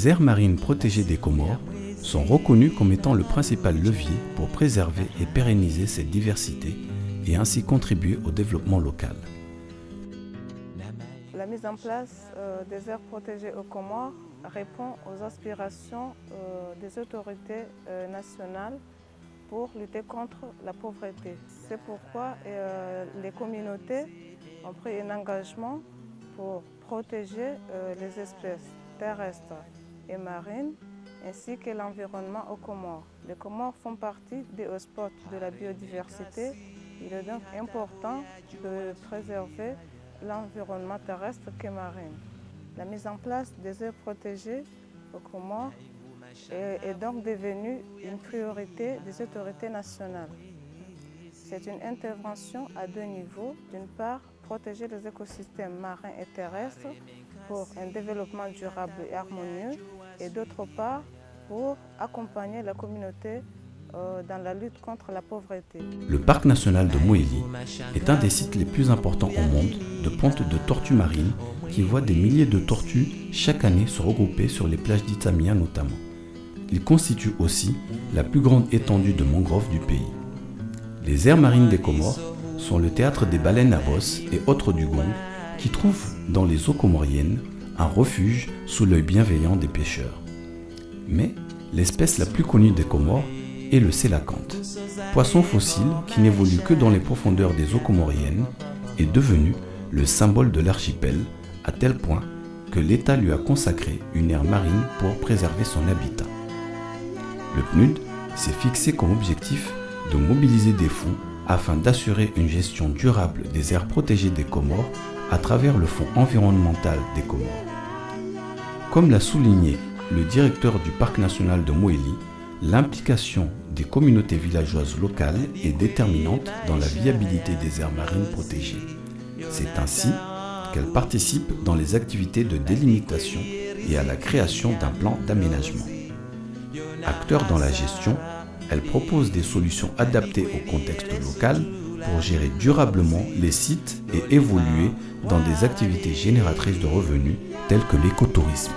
Les aires marines protégées des Comores sont reconnues comme étant le principal levier pour préserver et pérenniser cette diversité et ainsi contribuer au développement local. La mise en place des aires protégées aux Comores répond aux aspirations des autorités nationales pour lutter contre la pauvreté. C'est pourquoi les communautés ont pris un engagement pour protéger les espèces terrestres et marines ainsi que l'environnement aux Comores. Les Comores font partie des hotspots de la biodiversité. Il est donc important de préserver l'environnement terrestre et marin. La mise en place des aires protégées aux Comores est donc devenue une priorité des autorités nationales. C'est une intervention à deux niveaux. D'une part, protéger les écosystèmes marins et terrestres pour un développement durable et harmonieux, et d'autre part, pour accompagner la communauté dans la lutte contre la pauvreté. Le parc national de Moélie est un des sites les plus importants au monde de ponte de tortues marines qui voit des milliers de tortues chaque année se regrouper sur les plages d'Itamia notamment. Il constitue aussi la plus grande étendue de mangroves du pays. Les aires marines des Comores sont le théâtre des baleines à bosse et autres dugongs qui trouvent dans les eaux comoriennes un refuge sous l'œil bienveillant des pêcheurs. Mais l'espèce la plus connue des Comores est le sélacanthe, poisson fossile qui n'évolue que dans les profondeurs des eaux comoriennes, est devenu le symbole de l'archipel à tel point que l'État lui a consacré une aire marine pour préserver son habitat. Le PNUD s'est fixé comme objectif de mobiliser des fonds afin d'assurer une gestion durable des aires protégées des Comores à travers le Fonds environnemental des Comores. Comme l'a souligné le directeur du Parc national de Moélie, l'implication des communautés villageoises locales est déterminante dans la viabilité des aires marines protégées. C'est ainsi qu'elles participent dans les activités de délimitation et à la création d'un plan d'aménagement. Acteurs dans la gestion, elles proposent des solutions adaptées au contexte local pour gérer durablement les sites et évoluer dans des activités génératrices de revenus telles que l'écotourisme.